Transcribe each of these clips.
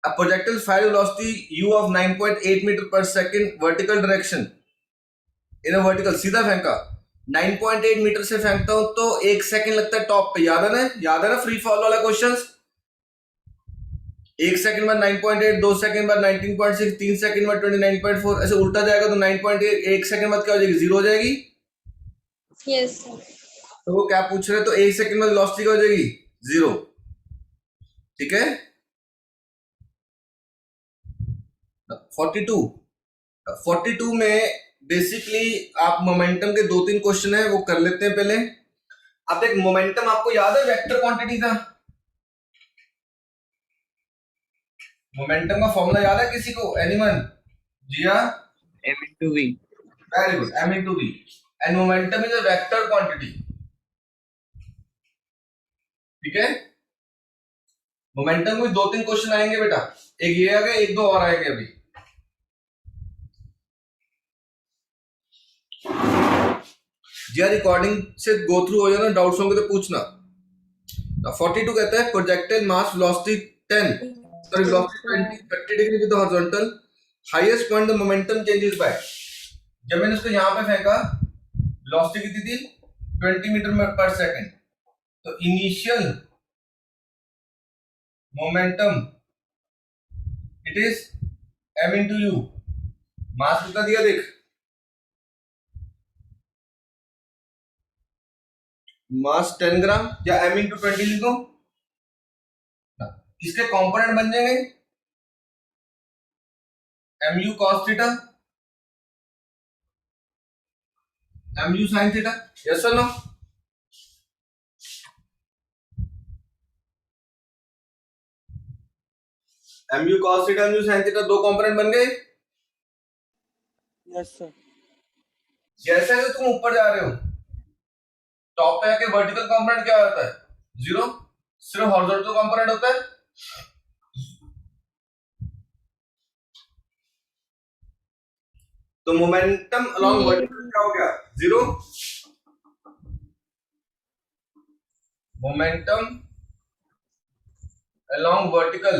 A projectile fire velocity u of 9.8 meter per second vertical direction in a vertical, सीधा फेंका 9.8 metre से फेंकता हूं तो 1 सेकंड लगता है टॉप पे, याद है ना फ्री फॉल वाला क्वेश्चंस। 1 सेकंड बाद 9.8, 2 सेकंड बाद 19.6, 3 सेकंड बाद 29.4, ऐसे उल्टा जाएगा तो 9.8, 1 सेकंड बाद क्या हो जाएगी, 0 हो जाएगी। Yes sir. तो वो क्या पूछ रहे हैं, तो 1 सेकंड बाद वेलोसिटी क्या हो जाएगी, 0। ठीक है। 42 में बेसिकली आप मोमेंटम के 2-3 क्वेश्चन है वो कर लेते हैं पहले। अब एक मोमेंटम आपको याद है वेक्टर क्वांटिटी का, मोमेंटम का फॉर्मूला याद है किसी को, एनीवन? जी हाँ, m into v। Very good, m into v and momentum is a vector quantity. ठीक है। मोमेंटम में 2-3 क्वेश्चन आएंगे बेटा, एक ये आ गया, 1-2 और आएंगे अभी। जी रिकॉर्डिंग से गो थ्रू हो जाना, डाउट्स होंगे तो पूछना। 42 कहता है projectile mass velocity 10, sorry velocity 30 degree with horizontal, highest point the momentum changes by. जब मैंने इसको यहां पे फेंका वेलोसिटी कितनी थी, 20 मीटर पर सेकंड, तो initial momentum it is m into u, मास कितना दिया देख, मास 10 ग्राम, या m into 20 लिखो, इसके कंपोनेंट बन जाएंगे mu cos theta, mu sin theta, yes और no? mu cos theta, mu sin theta, 2 component बन गए। Yes sir. जैसे जैसे तुम ऊपर जा रहे हो, टॉप पे आके वर्टिकल कंपोनेंट क्या होता है, 0, सिर्फ हॉरिजॉन्टल कंपोनेंट होता है। तो मोमेंटम अलोंग वर्टिकल क्या हो गया, 0। Momentum along vertical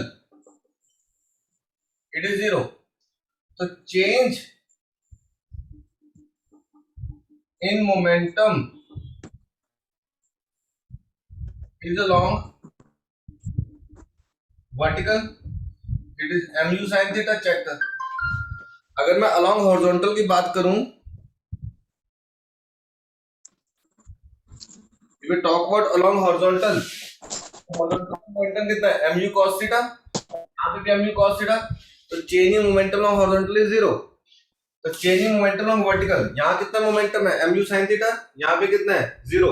it is 0। तो change in momentum is along vertical it is mu sin theta. Check कर, अगर मैं अलोंग हॉरिजॉन्टल की बात करूं, if we talk about along horizontal, momentum कितना है, mu cos थीटा, यहाँ पे भी mu cos थीटा, तो change in momentum along horizontal is 0। तो change in momentum along vertical, यहाँ कितना मोमेंटम है, mu sin थीटा, यहाँ पे कितना है, 0।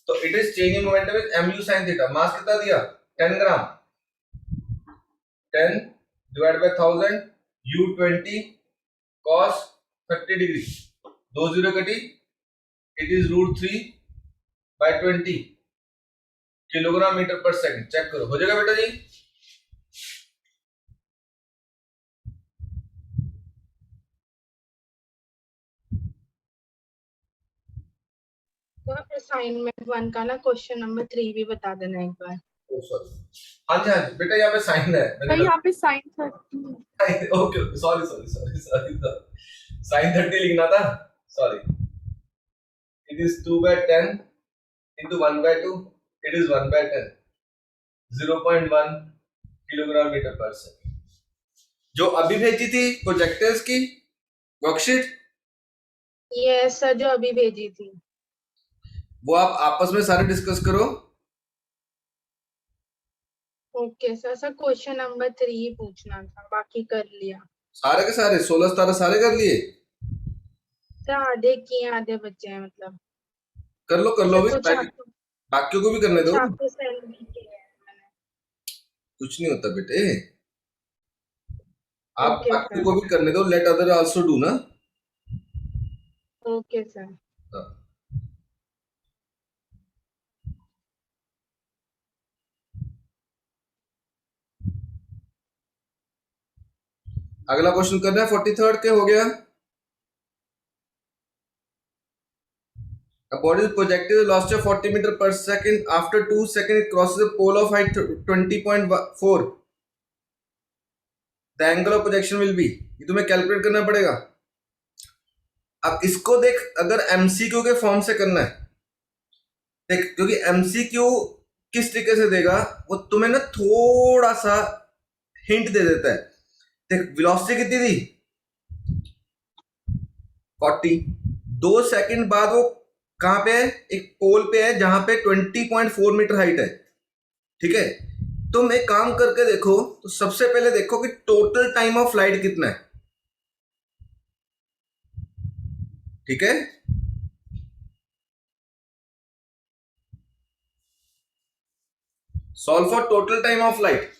तो it is change in momentum is mu sin theta. Mass कितना दिया, 10 gram, 10 divide by 1000 u20 cos 30 degree, 2 0 कटी, it is √3 by 20 kilogram metre per second. Check करो, हो जाएगा बेटा जी। तो असाइनमेंट 1 का ना क्वेश्चन नंबर 3 भी बता देना एक बार। ओ सॉरी, हाँ जी हाँ जी बेटा, यहाँ पे साइन है, सर यहाँ पे साइन था। Okay okay, sorry sorry sorry sorry, sine 30 लिखना था, sorry. It is 2/10 into 1/2, it is 1/10, 0.1 kilogram metre per second. जो अभी भेजी थी प्रोजेक्टर्स की वर्कशीट, यस सर, जो अभी भेजी थी वो आप आपस में सारे डिस्कस करो। Okay sir. Sir question number 3 पूछना था, बाकी कर लिया सारे के सारे 16-17 सारे कर लिए, सर। आधे किए, आधे बचे हैं मतलब। कर लो भी, कुछ आपको बाकियों को भी करने दो, सेंड भी किए हैं मैंने। कुछ नहीं होता बेटे, आप ओके बाकियों सर। को भी करने दो, लेट अदर आल्सो डू ना। Okay sir. हाँ। अगला क्वेश्चन करना है 43rd के, हो गया। A body is projected at a velocity of 40 meter per second. After 2 seconds, it crosses a pole of height 20.4. The angle of projection will be, ये तुम्हें कैलकुलेट करना पड़ेगा। अब इसको देख, अगर एमसीक्यू के फॉर्म से करना है देख, क्योंकि एमसीक्यू किस तरीके से देगा वो तुम्हें ना थोड़ा सा हिंट दे देता है। देख वेलोसिटी कितनी थी 40, 2 सेकंड बाद वो कहां पे है, एक पोल पे है जहां पे 20.4 मीटर हाइट है। ठीक है, तुम एक काम करके देखो, तो सबसे पहले देखो कि टोटल टाइम ऑफ फ्लाइट कितना है। ठीक है, solve for total time of flight.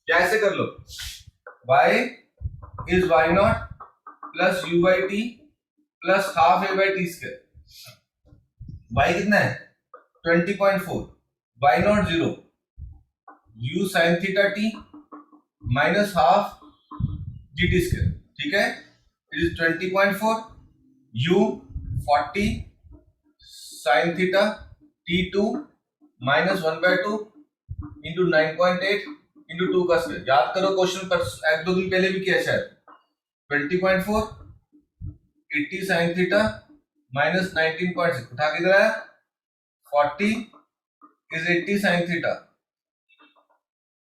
कैसे कर लो, y is y not plus u by T plus half a by T square. y कितना है 20.4, y not 0, u sine theta T minus half G T square. ठीक है, it is 20.4, u 40 sine theta t2 minus 1/2 into 9.8 into 2 का square. याद करो question पर एक दो दिन पहले भी किया शायद। 20.4 80 साइन थीटा माइनस 19.6 उठा के इधर आया, 40 is 80 sine theta,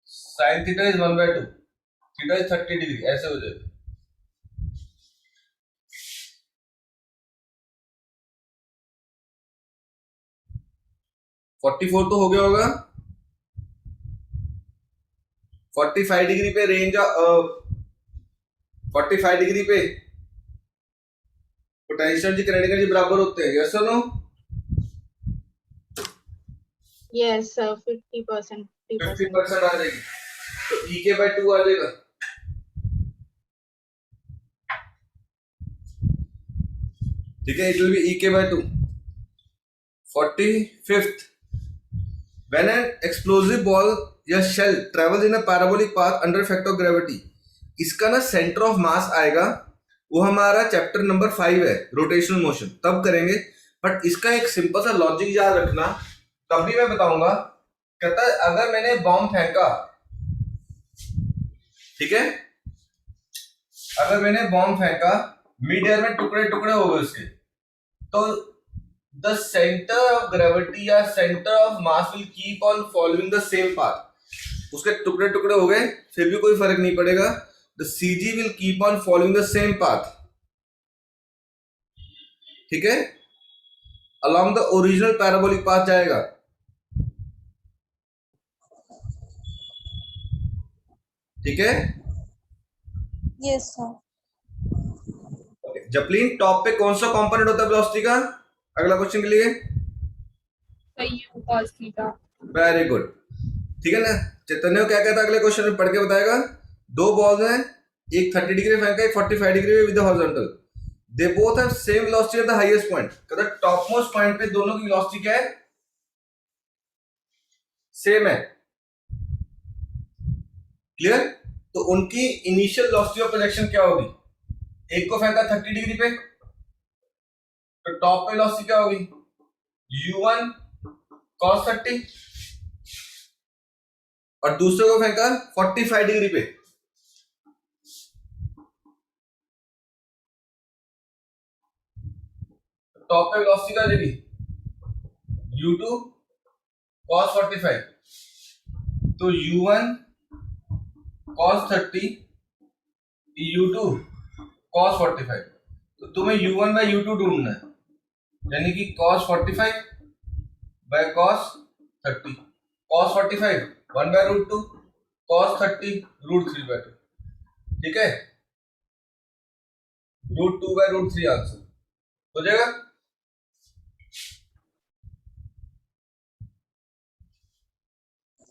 sign theta is 1/2, theta is 30 degree, ऐसे हो जाएगा। फोर्टी फोर तो हो गया होगा। 45 डिग्री पे रेंज, 45 डिग्री पे पोटेंशियल जी काइनेटिक एनर्जी बराबर होते हैं, यस और नो? यस सर, 50%, 50% आ जाएगी, तो ई के बाई 2 आ जाएगा। ठीक है, इट विल बी ई के by 2। 45th, when an explosive ball या shell travels in a parabolic path under effect of gravity, इसका ना सेंटर ऑफ मास आएगा, वो हमारा चैप्टर नंबर 5 है रोटेशनल मोशन, तब करेंगे। बट इसका एक सिंपल सा लॉजिक याद रखना, तब भी मैं बताऊंगा। कहता है अगर मैंने बॉम्ब फेंका, ठीक है, अगर मैंने बॉम्ब फेंका, मिड एयर में टुकड़े टुकड़े हो गए उसके, तो द सेंटर ऑफ ग्रेविटी या centre of mass will keep on following the same path. उसके टुकड़े टुकड़े हो गए फिर भी कोई फर्क नहीं पड़ेगा, the CG will keep on following the same path. ठीक है, along the original parabolic path जाएगा। ठीक है, यस सर। जपलीन टॉप पे कौन सा कंपोनेंट होता है वेलोसिटी का? अगला क्वेश्चन के लिए u cos theta. Very good. ठीक है ना, चैतन्य को क्या कहता है अगले क्वेश्चन में पढ़ के बताएगा। दो बॉल्स हैं, एक 30 डिग्री फेंका, एक 45 degree with the horizontal, they both have same velocity at the highest point. कहता है टॉप मोस्ट पॉइंट पे दोनों की वेलोसिटी क्या है, सेम है। क्लियर? तो उनकी इनिशियल वेलोसिटी ऑफ प्रोजेक्शन क्या होगी? एक को फेंका 30 डिग्री पे, तो टॉप पे वेलोसिटी क्या होगी, u1 cos 30, और दूसरे को फेंका 45 डिग्री पे, टॉप पे वेलोसिटी क्या जाएगी, u2 cos 45, तो u1 cos 30 u2 cos 45, तो तुम्हें u1 बाय u2 ढूंढना है, यानी कि cos 45 by cos 30, cos 45 1 by root 2, cos 30 root 3 by 2। ठीक है, रूट 2 बाय रूट 3 आंसर हो जाएगा।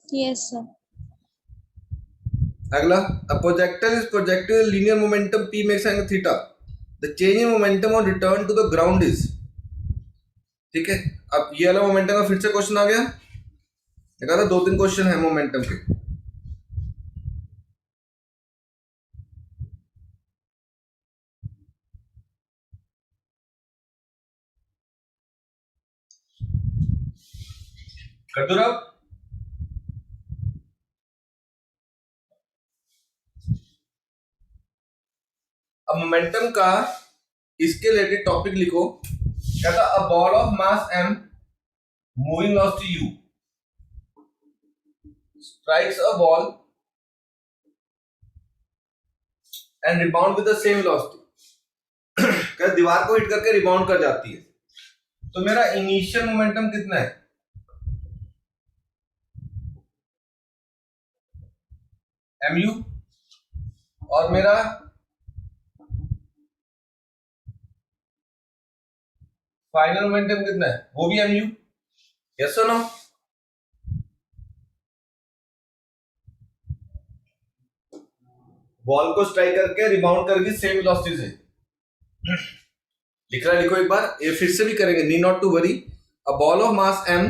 Yes sir. अगला, a projectile is projected with linear momentum p makes angle theta, the change in momentum on return to the ground is। ठीक है, अब ये वाला मोमेंटम का फिर से क्वेश्चन आ गया, देखा था 2-3 क्वेश्चन है मोमेंटम के। कर दो रब। अब मोमेंटम का इसके रिलेटेड टॉपिक लिखो। क्या था? अ ball of mass m moving velocity u strikes a ball and rebound with the same velocity। क्या दीवार को हिट करके रिबाउंड कर जाती है। तो मेरा इनिशियल मोमेंटम कितना है? mu। और मेरा फाइनल मोमेंटम कितना है? वो भी mu। यस और नो? बॉल को स्ट्राइक करके रिबाउंड करके सेम वेलोसिटी से लिख रहा, लिखो एक बार, ये फिर से भी करेंगे, need not to worry. A ball of mass m,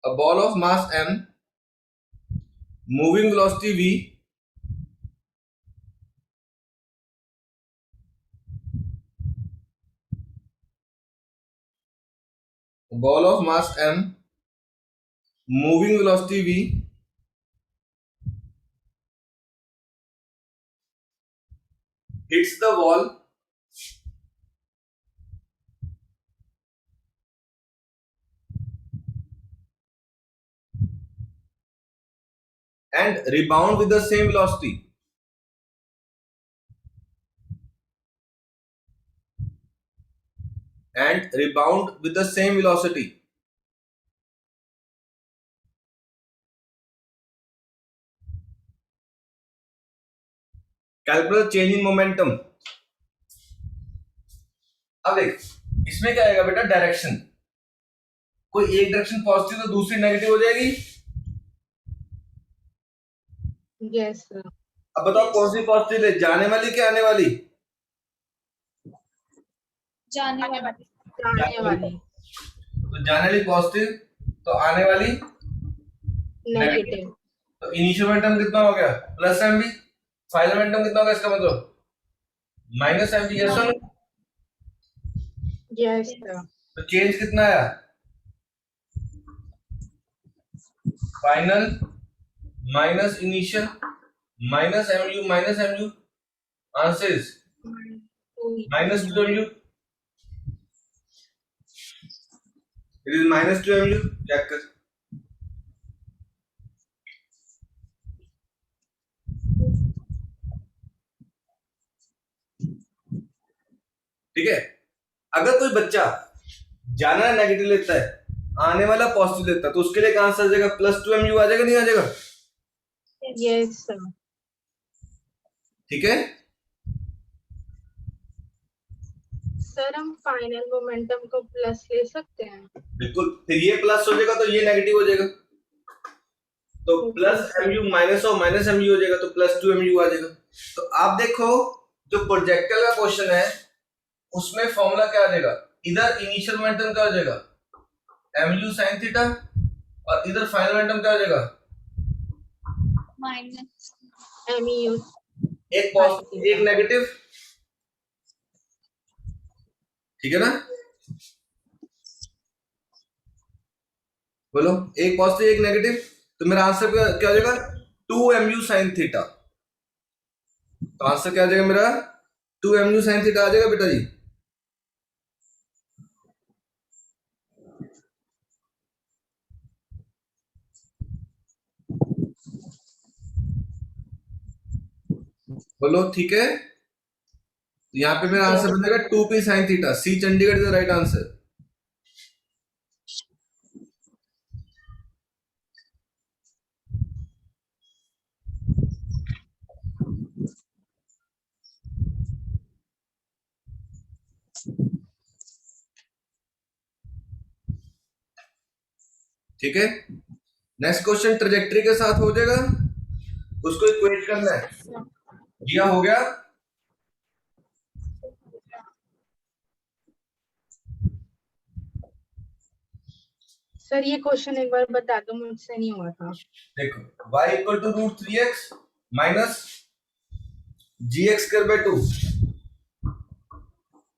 a ball of mass m moving velocity v ball of mass m moving velocity v hits the wall and rebound with the same velocity। And rebound with the same velocity। Calculate change in momentum। अब देख, इसमें क्या आएगा बेटा? Direction. कोई एक direction positive तो दूसरी नेगेटिव हो जाएगी। Yes sir. अब बताओ कौन सी पॉजिटिव है, जाने वाली क्या आने वाली? जाने वाला। जाने वाली तो जाने वाली पॉजिटिव, तो आने वाली नेगेटिव। तो इनिशियल मोमेंटम कितना हो गया? Plus M B. Final momentum कितना होगा इसका मतलब? Minus M B. यस और नो? Yes sir. तो चेंज कितना आया? Final minus initial minus M U answer is minus 2 mu। It is minus 2 mu। Check कर। ठीक है। अगर कोई बच्चा जाना नेगेटिव लेता है, आने वाला पॉजिटिव लेता है, तो उसके लिए क्या आंसर आ जाएगा? प्लस 2 mu आ जाएगा, नहीं आ जाएगा? Yes sir. ठीक है। सर हम फाइनल मोमेंटम को प्लस ले सकते हैं? बिल्कुल। फिर ये प्लस हो जाएगा तो ये नेगेटिव हो जाएगा, तो प्लस एम यू माइनस और माइनस एम यू हो जाएगा, तो प्लस 2 mu आ जाएगा। तो आप देखो, जो प्रोजेक्टाइल का क्वेश्चन है उसमें फॉर्मूला क्या आ जाएगा? इधर इनिशियल मोमेंटम क्या हो जाएगा? एम यू साइन थीटा, और इधर फाइनल मोमेंटम क्या हो जाएगा? Minus mu। एक पॉजिटिव एक नेगेटिव। ठीक है ना? बोलो, एक पॉजिटिव एक नेगेटिव, तो मेरा आंसर क्या हो जाएगा? 2 mu साइन थीटा। तो आंसर क्या आ जाएगा मेरा? 2 mu साइन थीटा आ जाएगा बेटा जी। बोलो ठीक है। तो यहाँ पे मेरा आंसर बनेगा 2p sine theta. C Chandigarh is the right answer. ठीक है। नेक्स्ट क्वेश्चन ट्रेजेक्टरी के साथ हो जाएगा, उसको इक्वेट करना है। किया हो गया? सर ये क्वेश्चन एक बार बता दो, मुझसे नहीं हुआ था। देखो, y equal to root 3x minus gx square by 2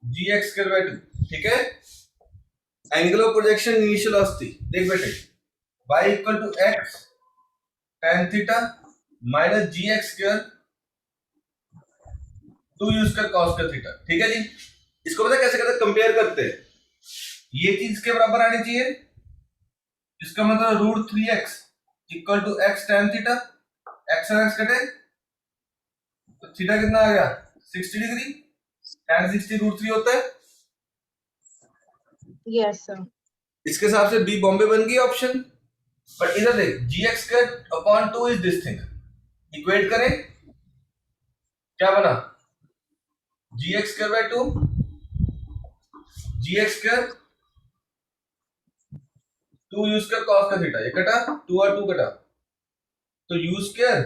gx square by 2। ठीक है। Angle of projection initial velocity देख बेटे y equal to x tan theta minus gx square 2u square cos का थीटा। ठीक है जी, इसको पता है कैसे करते हैं, कंपेयर करते हैं। ये चीज के बराबर आनी चाहिए, इसका मतलब root 3x equal to x tan theta, x और x कटे तो थीटा कितना आ गया 60 डिग्री, tan 60 रूट 3 होता है। Yes, sir. इसके हिसाब से बी बॉम्बे बन गई ऑप्शन। बट इधर देख gx square upon 2 is this thing, equate करें क्या बना gx square by 2, gx square 2u square cos का थीटा, ये कटा 2 और 2 कटा तो u स्क्वायर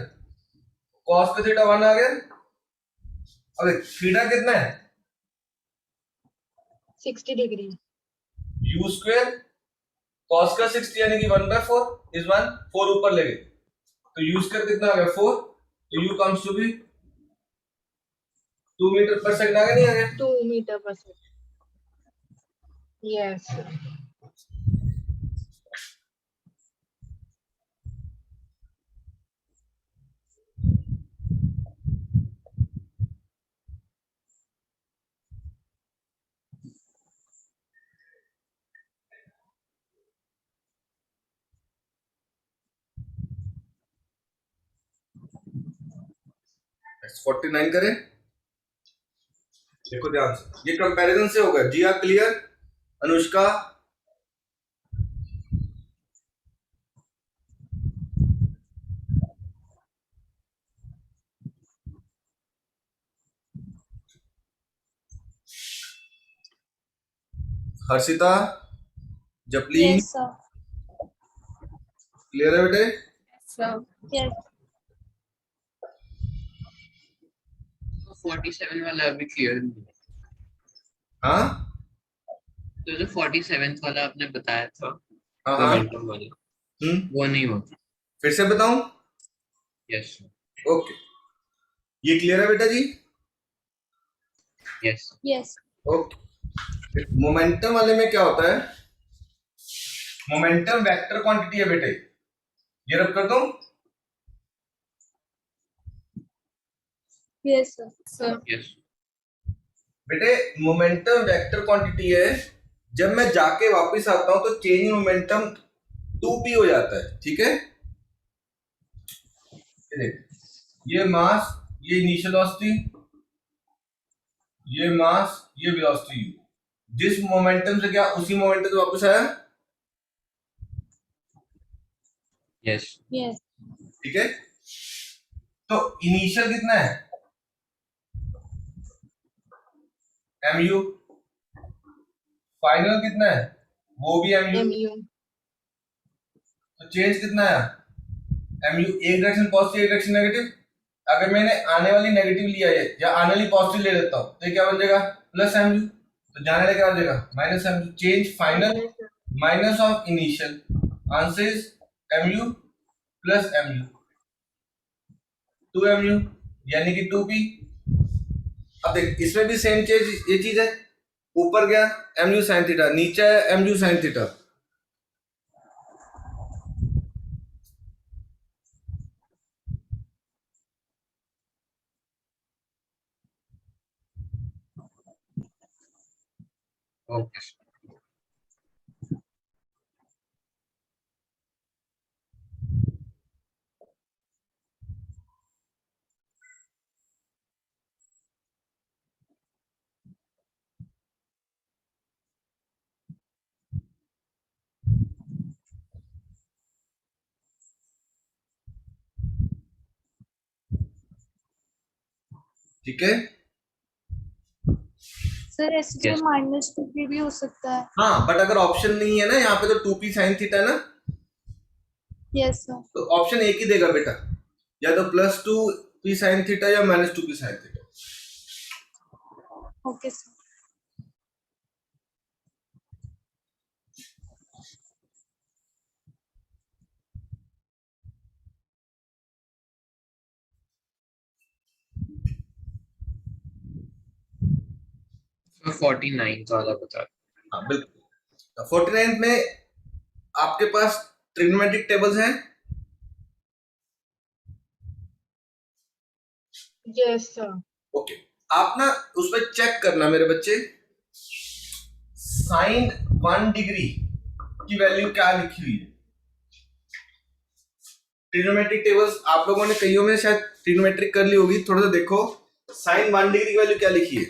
cos का थीटा 1 आ गया। अब थीटा कितना है 60 degree. u स्क्वायर cos का 60 यानी कि 1/4 इज 1, 4 ऊपर ले गए तो u स्क्वायर कितना आ गया 4, तो u comes to be 2 metre per second आ गया नहीं आ गया। 2 meter per second. Yes, sir. Next 49 करें, देखो ध्यान से ये कंपैरिजन से होगा। जी are clear Anushka? Harshita, Japleen, Yes, sir. Clear है बेटे? Sir. Yes. 47 वाला अभी क्लियर नहीं है। हाँ तो जो 47 वाला आपने बताया था हाँ हाँ मोमेंटम वाला वो नहीं होता। फिर से बताऊं? यस ओके, ये क्लियर है बेटा जी? Yes Yes. ओके, मोमेंटम वाले में क्या होता है, मोमेंटम वेक्टर क्वांटिटी है बेटे, ये रब कर दूं? Yes, sir. Sir. यस बेटे मोमेंटम वेक्टर क्वांटिटी है, जब मैं जाके वापस आता हूं तो चेंज इन मोमेंटम 2p हो जाता है। ठीक है, ये देख, ये मास, ये इनिशियल वेलोसिटी, ये मास, ये वेलोसिटी u, जिस मोमेंटम से गया उसी मोमेंटम से वापस आया। Yes Yes. ठीक है, तो इनिशियल कितना है mu, फाइनल कितना है वो भी mu, MU. तो चेंज कितना है mu, एक डायरेक्शन पॉजिटिव एक डायरेक्शन नेगेटिव। अगर मैंने आने वाली नेगेटिव लिया है या आने वाली पॉजिटिव ले लेता हूं तो ये क्या बन जाएगा प्लस mu, तो जाने वाला क्या हो जाएगा minus mu। Change final minus of initial, answer is mu plus mu, 2mu यानी कि 2p। अब देख इसमें भी सेम चीज, ये चीज है, ऊपर गया mu sin थीटा, नीचे है mu sin थीटा। ओके ठीक है, सर ऐसे Yes. जो -2p भी हो सकता है। हाँ बट अगर ऑप्शन नहीं है ना यहाँ पे तो 2p sin थीटा है ना, यस सर। तो ऑप्शन एक ही देगा बेटा, या तो +2p sin थीटा या -2p sin theta. Okay sir. तो 49 वाला बता। हाँ बिल्कुल, 49th में आपके पास ट्रिग्नोमेट्रिक टेबल्स हैं? Yes, sir. ओके, आप ना उसमें चेक करना मेरे बच्चे, साइन 1 डिग्री की वैल्यू क्या लिखी हुई है। ट्रिग्नोमेट्रिक टेबल्स आप लोगों ने कईयों में शायद ट्रिग्नोमेट्रिक कर ली होगी, थोड़ा सा देखो साइन 1 डिग्री की वैल्यू क्या लिखी है।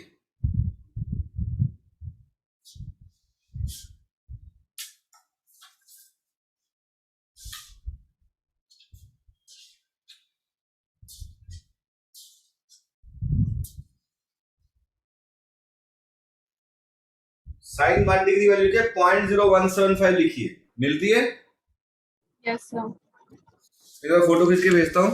साइन 1 डिग्री वैल्यू क्या 0.0175 लिखी है, मिलती है? Yes, sir. एक बार फोटो खींच के भेजता हूं।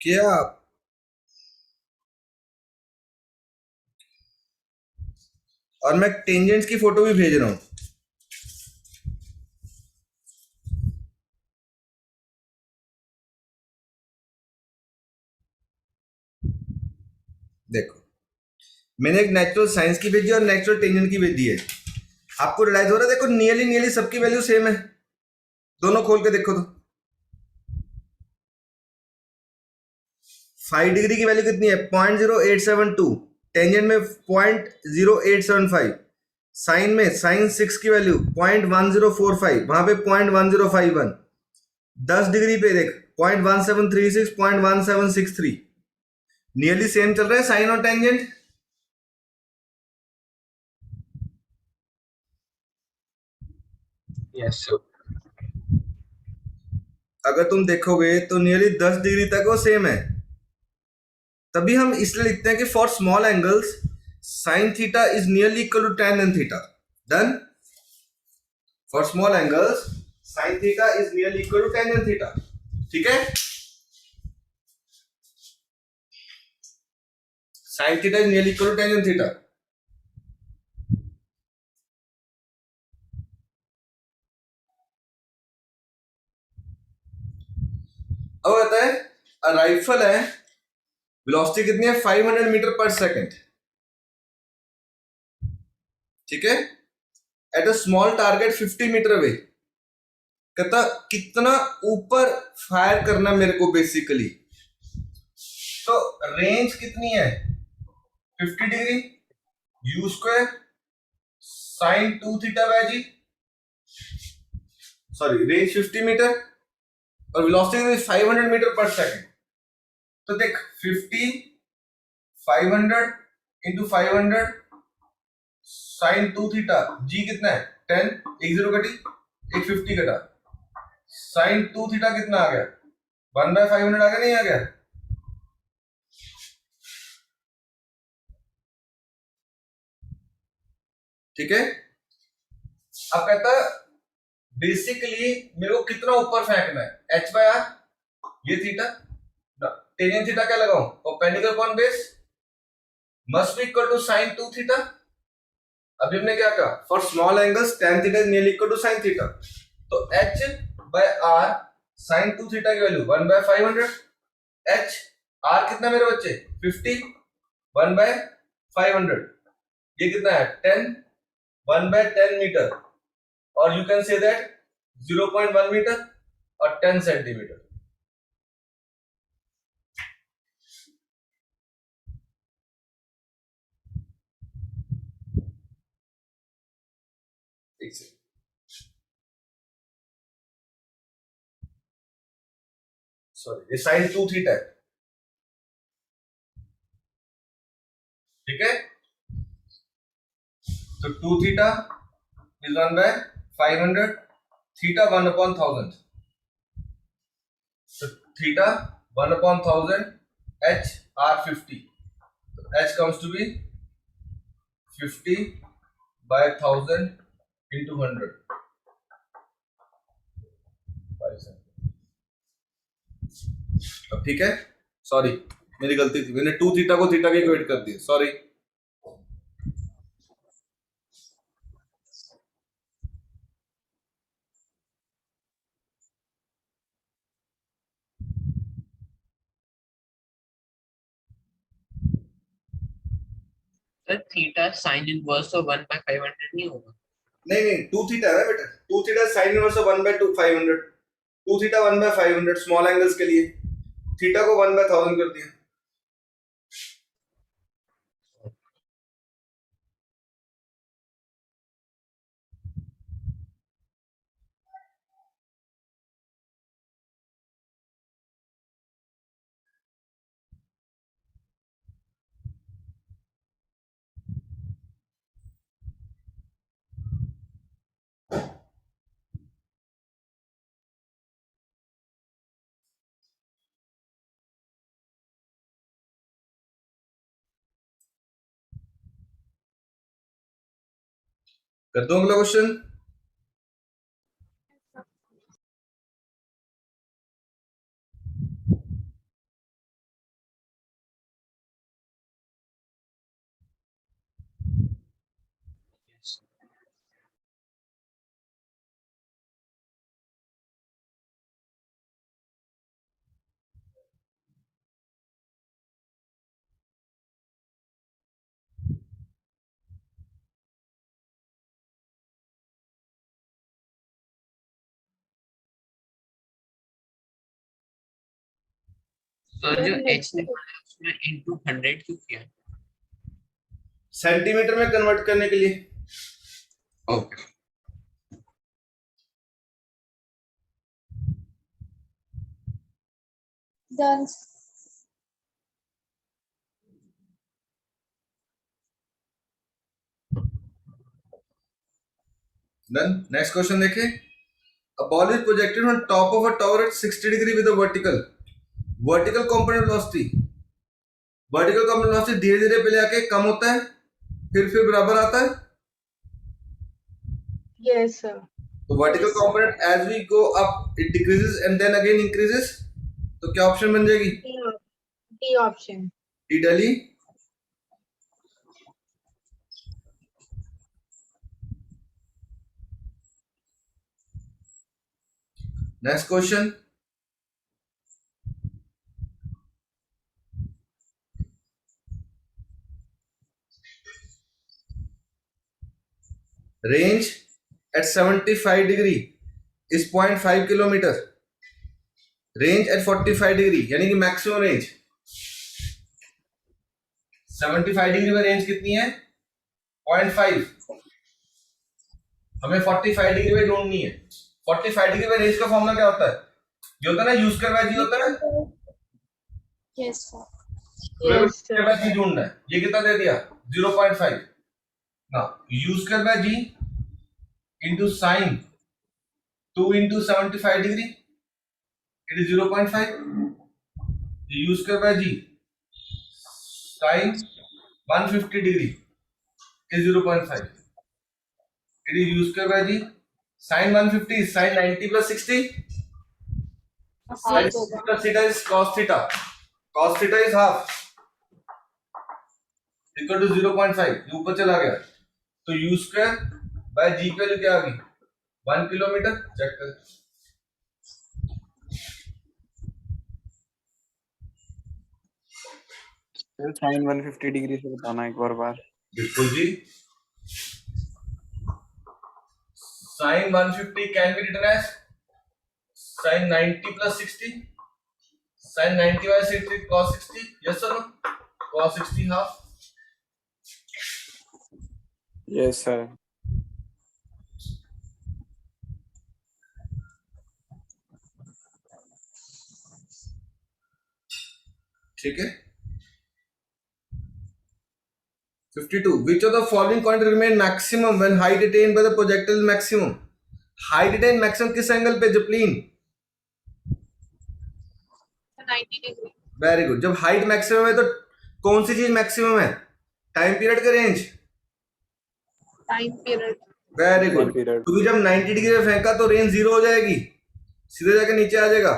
क्या और मैं टेंजेंट्स की फोटो भी भेज रहा हूं। देखो, मैंने एक नेचुरल साइंस की भेजी और नेचुरल टेंजेंट की भेजी है। आपको रियलाइज हो रहा है? देखो नियरली सबकी वैल्यू सेम है, दोनों खोल के देखो तो। 5 डिग्री की वैल्यू कितनी है? 0.0872, टेंजेंट में 0.0875, साइन में साइन 6 की वैल्यू 0.1045, वहां पे 0.1051, 10 डिग्री पे देख 0.1736, 0.1763, नियरली सेम चल रहा है साइन और टेंजेंट। Yes sir. अगर तुम देखोगे तो नियरली 10 डिग्री तक वो सेम है। तभी हम इसलिए लिखते हैं कि for small angles sine theta is nearly equal to tan and theta. Done. For small angles sine theta is nearly equal to tan and theta. ठीक है, sine theta is nearly equal to tan and theta. अब आता है rifle है, velocity कितनी है? 500 metre per second. ठीक है, at a small target 50 metre away. कहता कितना ऊपर फायर करना मेरे को बेसिकली। तो रेंज कितनी है? 50 degree, U square sine 2 theta by G, sorry range 50 metre और वेलोसिटी 500 मीटर पर सेकंड। तो देख 50 500 इंटू 500 साइन 2 थीटा, जी कितना है 10, एक जीरो कटी, एक 50 कटा, साइन 2 थीटा कितना आ गया? 1/500 आ गया, नहीं आ गया? ठीक है, अब कहता है बेसिकली मेरे को कितना ऊपर फेंकना है? h/r, ये थीटा, टेन थीटा क्या लगाऊं? Perpendicular upon base must be equal to sine 2 theta. अभी हमने क्या कहा? For small angles tan theta is nearly equal to sine theta. तो h/r साइन 2 थीटा की वैल्यू 1/500। h r कितना मेरे बच्चे? 50, 1/500, ये कितना है 10, 1/10 मीटर, और you can say that 0.1 metre और 10 सेंटीमीटर। एक से सॉरी, ये साइन 2 थीटा है। ठीक है, तो 2 थीटा इज 1/500, थीटा 1/1000, तो थीटा 1/1000, h r 50, तो h comes to be 50/1000 into 100, अब ठीक है। सॉरी मेरी गलती थी, मैंने 2 थीटा को थीटा के इक्वेट कर दिया, sorry. Sir theta sine inverse of 1/500 नहीं होगा? नहीं नहीं 2 थीटा है बेटा, 2 theta sine inverse of 1/500, 2 theta 1/500 small angles के लिए, थीटा को 1/1000 कर दिया। कर दो अगला क्वेश्चन। सर जो h निकाला है उसमें into 100 क्यों किया? सेंटीमीटर में कन्वर्ट करने के लिए। Okay. Done. Done. Next question देखें। A ball is projected on top of a tower at 60 degree with a vertical component velocity. Vertical component velocity धीरे धीरे पहले आके कम होता है, फिर बराबर आता है। Yes, sir. तो vertical component as we go up it decreases and then again increases. तो क्या ऑप्शन बन जाएगी? D option. D Delhi। Next question। Range at 75 degree is 0.5 kilometer. Range at 45 degree यानी कि मैक्सिमम रेंज 75 डिग्री में range कितनी है? 0.5। हमें 45 डिग्री में ढूंढनी है। 45 डिग्री में रेंज का फॉर्मूला क्या होता है? ये होता है ना यू स्क्वायर बाय जी होता है। Yes, sir. Yes, square by sir. जी ढूंढना है। ये कितना दे दिया? 0.5। ना U square by G into sin 2 into 75 degree it is 0.5. u square by g sin 150 degree is 0.5. it is u square by g sin 150 is sin 90 plus 60 sin 60 plus theta is cos theta. Cos theta is half equal to 0.5. ये ऊपर चला गया तो u square by g की value क्या आ गई? 1 kilometre. Check कर। Sign 150 degree से बताना एक बार। बिल्कुल जी। sin 150 can be written as sin 90 plus 60. sin 90 by 60 cos 60. Yes or no? Cos 60 half. Yes sir. ठीक है। 52. Which of the following point remain maximum when height attained by the projectile maximum? Height attained maximum किस angle पे? जपलीन। 90 degree. Very good. जब height maximum है तो कौन सी चीज maximum है? टाइम पीरियड का range. Time period. Very good. Time period. क्योंकि जब 90 डिग्री में फेंका तो रेंज 0 हो जाएगी, सीधे जाके नीचे आ जाएगा।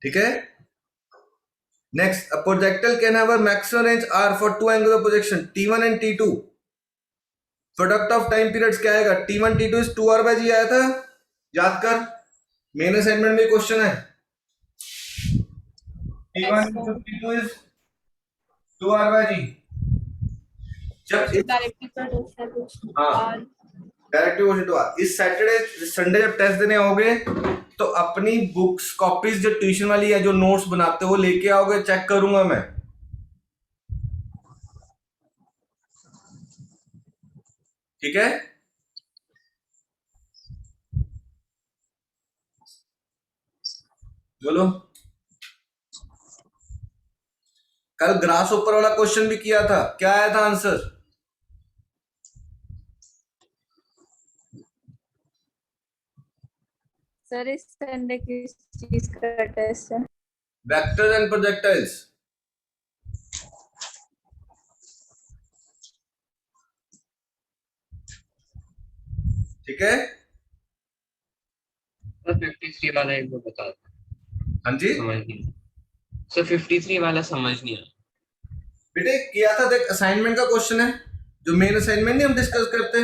ठीक है. Next, a projectile can have a maximum range R for two angles of projection T1 and T2. Product of time periods क्या आएगा? T1 T2 is 2R/g आया था, याद कर. मेन असाइनमेंट में क्वेश्चन है. T1 into T2 is 2R/g. जब directly production हाँ डायरेक्टिव क्वेश्चन तो इस सैटरडे संडे जब टेस्ट देने आओगे तो अपनी बुक्स कॉपीज जो ट्यूशन वाली है जो नोट्स बनाते हो वो लेके आओगे, चेक करूंगा मैं. ठीक है. बोलो. कल ग्रास ऊपर वाला क्वेश्चन भी किया था, क्या आया था आंसर? सर इस संडे किस चीज का टेस्ट है? Vectors and projectiles. ठीक है. सर 53 वाला एक बार बता दो. हाँ जी समझ नहीं. सर 53 वाला समझ नहीं आया. बेटे किया था, देख असाइनमेंट का क्वेश्चन है जो मेन असाइनमेंट नहीं हम डिस्कस करते,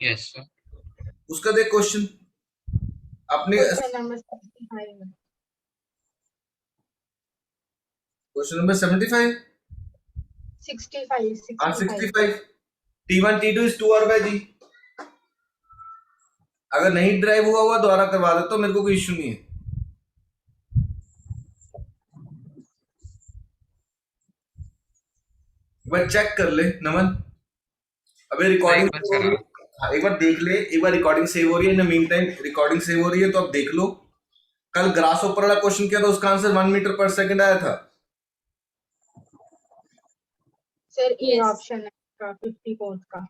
यस सर. उसका देख क्वेश्चन अपने क्वेश्चन नंबर 65 क्वेश्चन नंबर 75. 65 हाँ 65 65. T1 T2 is 2R/g. अगर नहीं ड्राइव हुआ दोबारा करवा देता तो मेरे को कोई इश्यू नहीं है. एक बार चेक कर ले नमन. अबे रिकॉर्डिंग एक बार चला. हाँ एक बार देख ले, एक बार रिकॉर्डिंग सेव हो रही है. In the mean time recording save हो रही है तो अब देख लो. कल ग्रास ऊपर वाला क्वेश्चन किया था, उसका आंसर 1 मीटर पर सेकंड आया था. सर ये Yes. ऑप्शन है 54 का.